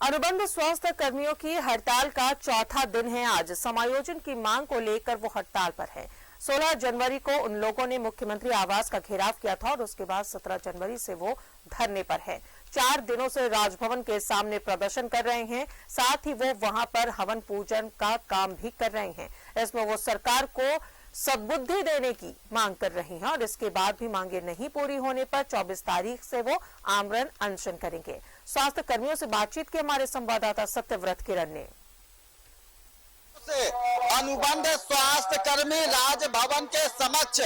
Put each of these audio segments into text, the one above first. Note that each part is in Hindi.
अनुबंध स्वास्थ्य कर्मियों की हड़ताल का चौथा दिन है आज। समायोजन की मांग को लेकर वो हड़ताल पर है। 16 जनवरी को उन लोगों ने मुख्यमंत्री आवास का घेराव किया था और उसके बाद 17 जनवरी से वो धरने पर है। 4 दिनों से राजभवन के सामने प्रदर्शन कर रहे हैं, साथ ही वो वहां पर हवन पूजन का काम भी कर रहे हैं। इसमें वो सरकार को सद्बुद्धि देने की मांग कर रही हैं और इसके बाद भी मांगे नहीं पूरी होने पर 24 तारीख से वो आमरण अनशन करेंगे। स्वास्थ्य कर्मियों से बातचीत की हमारे संवाददाता सत्यव्रत किरण ने। अनुबंध स्वास्थ्य कर्मी राजभवन के समक्ष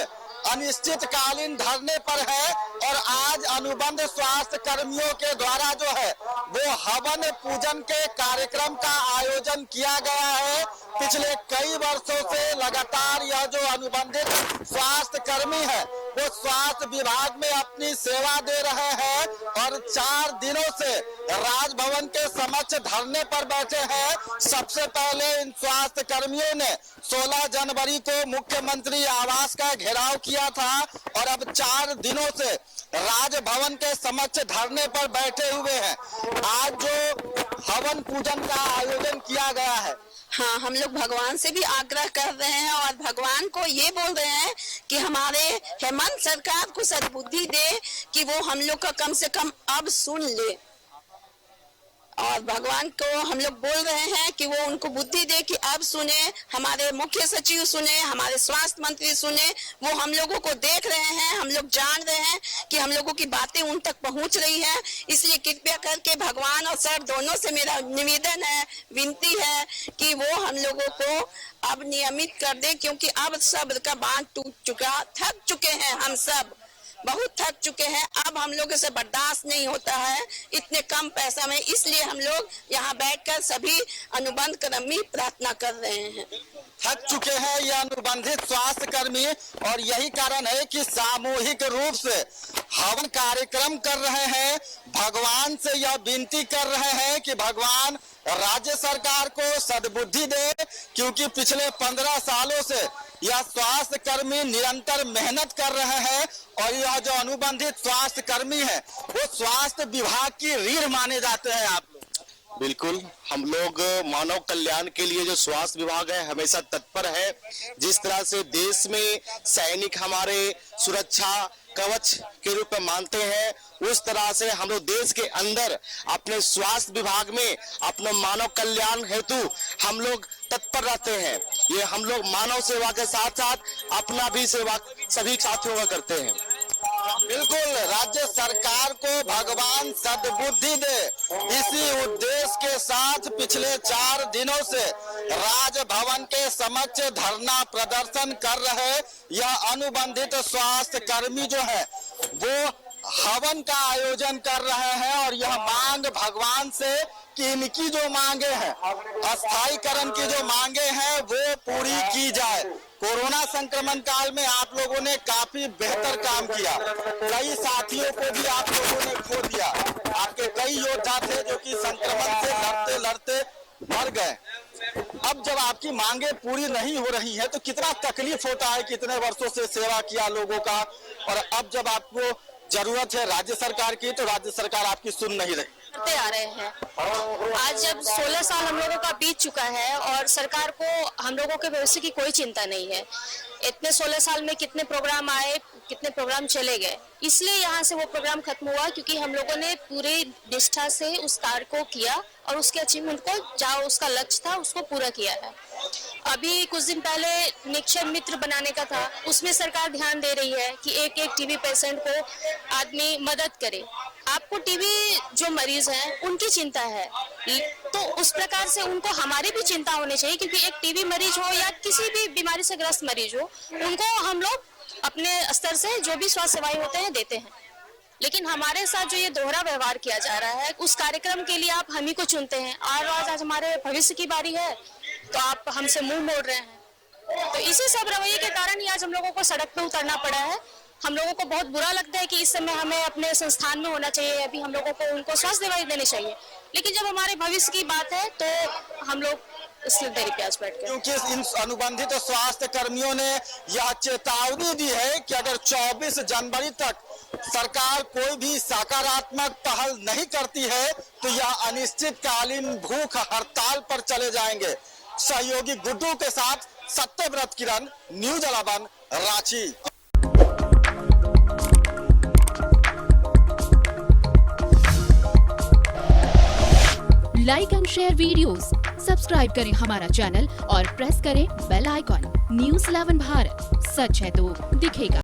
अनिश्चितकालीन धरने पर है और आज अनुबंध स्वास्थ्य कर्मियों के द्वारा जो है वो हवन पूजन के कार्यक्रम का आयोजन किया गया है। पिछले कई वर्षों से लगातार यह जो अनुबंधित स्वास्थ्य कर्मी है वो स्वास्थ्य विभाग में अपनी सेवा दे रहे हैं और 4 दिनों से राजभवन के समक्ष धरने पर बैठे हैं। सबसे पहले इन स्वास्थ्य कर्मियों ने 16 जनवरी को मुख्यमंत्री आवास का घेराव किया था और अब 4 दिनों से राजभवन के समक्ष धरने पर बैठे हुए हैं। आज जो हवन पूजन का आयोजन किया गया है, हाँ, हम लोग भगवान से भी आग्रह कर रहे हैं और भगवान को ये बोल रहे हैं कि हमारे हेमंत सरकार को सद्बुद्धि दे कि वो हम लोग का कम से कम अब सुन ले। और भगवान को हम लोग बोल रहे हैं कि वो उनको बुद्धि दे कि अब सुने, हमारे मुख्य सचिव सुने, हमारे स्वास्थ्य मंत्री सुने। वो हम लोगों को देख रहे हैं, हम लोग जान रहे हैं कि हम लोगों की बातें उन तक पहुंच रही हैं। इसलिए कृपया करके भगवान और सर दोनों से मेरा निवेदन है, विनती है कि वो हम लोगों को अब नियमित कर दे, क्योंकि अब सब्र का बांध टूट चुका, थक चुके हैं, हम सब बहुत थक चुके हैं। अब हम लोगों से बर्दाश्त नहीं होता है इतने कम पैसा में। इसलिए हम लोग यहाँ बैठकर सभी अनुबंध कर्मी प्रार्थना कर रहे हैं। थक चुके हैं ये अनुबंधित स्वास्थ्य कर्मी और यही कारण है कि सामूहिक रूप से हवन कार्यक्रम कर रहे हैं। भगवान से यह विनती कर रहे हैं कि भगवान राज्य सरकार को सद्बुद्धि दे, क्योंकि पिछले 15 सालों से यह स्वास्थ्य कर्मी निरंतर मेहनत कर रहे हैं और यह जो अनुबंधित स्वास्थ्य कर्मी है वो स्वास्थ्य विभाग की रीढ़ माने जाते हैं। आप लोग बिल्कुल, हम लोग मानव कल्याण के लिए जो स्वास्थ्य विभाग है हमेशा तत्पर है। जिस तरह से देश में सैनिक हमारे सुरक्षा कवच के रूप में मानते हैं, उस तरह से हम लोग देश के अंदर अपने स्वास्थ्य विभाग में अपने मानव कल्याण हेतु हम लोग तत्पर रहते हैं। ये हम लोग मानव सेवा के साथ साथ अपना भी सेवा सभी साथियों का करते हैं। बिल्कुल, राज्य सरकार को भगवान सद्बुद्धि दे, इसी उद्देश्य के साथ पिछले 4 दिनों से राजभवन के समक्ष धरना प्रदर्शन कर रहे यह अनुबंधित स्वास्थ्य कर्मी जो है वो हवन का आयोजन कर रहे हैं और यह मांग भगवान से कि इनकी जो मांगे हैं, अस्थायीकरण की जो मांगे हैं वो पूरी की जाए। कोरोना संक्रमण काल में आप लोगों ने काफी बेहतर काम किया, कई साथियों को भी आप लोगों ने खो दिया। आपके कई योद्धा थे जो कि संक्रमण से लड़ते लड़ते मर गए। अब जब आपकी मांगे पूरी नहीं हो रही है तो कितना तकलीफ होता है। कितने वर्षों से सेवा किया लोगों का और अब जब आपको जरूरत है राज्य सरकार की तो राज्य सरकार आपकी सुन नहीं रही। करते आ रहे हैं। आज जब 16 साल हम लोगों का बीत चुका है और सरकार को हम लोगों के भविष्य की कोई चिंता नहीं है। इतने 16 साल में कितने प्रोग्राम आए, कितने प्रोग्राम चले गए, इसलिए यहाँ से वो प्रोग्राम खत्म हुआ क्योंकि हम लोगों ने पूरी निष्ठा से उस कार्य को किया और उसके अचीवमेंट को, जहाँ उसका लक्ष्य था उसको पूरा किया है। अभी कुछ दिन पहले निक्षय मित्र बनाने का था, उसमें सरकार ध्यान दे रही है कि एक टीबी पेशेंट को आदमी मदद करे। आपको टीबी जो मरीज हैं उनकी चिंता है तो उस प्रकार से उनको हमारी भी चिंता होनी चाहिए, क्योंकि एक टीबी मरीज हो या किसी भी बीमारी से ग्रस्त मरीज हो, उनको हम लोग अपने स्तर से जो भी स्वास्थ्य सेवाएं होते हैं देते हैं। लेकिन हमारे साथ जो ये दोहरा व्यवहार किया जा रहा है, उस कार्यक्रम के लिए आप हम ही को चुनते हैं और आज हमारे भविष्य की बारी है तो आप हमसे मुंह मोड़ रहे हैं। तो इसी सब रवैये के कारण ही आज हम लोगों को सड़क पे उतरना पड़ा है। हम लोगों को बहुत बुरा लगता है कि इस समय हमें अपने संस्थान में होना चाहिए, अभी हम लोगों को उनको स्वास्थ्य सेवाएं देनी चाहिए, लेकिन जब हमारे भविष्य की बात है तो हम लोग इसलिए देरी प्याज बैठ गया। क्योंकि इन अनुबंधित स्वास्थ्य कर्मियों ने यह चेतावनी दी है कि अगर 24 जनवरी तक सरकार कोई भी सकारात्मक पहल नहीं करती है तो यह अनिश्चितकालीन भूख हड़ताल पर चले जाएंगे। सहयोगी गुड्डू के साथ Satyavrat Kiran, news 11 Ranchi. Like and share videos, subscribe करें हमारा चैनल और प्रेस करें बेल आइकॉन। न्यूज़ 11 भारत, सच है तो दिखेगा।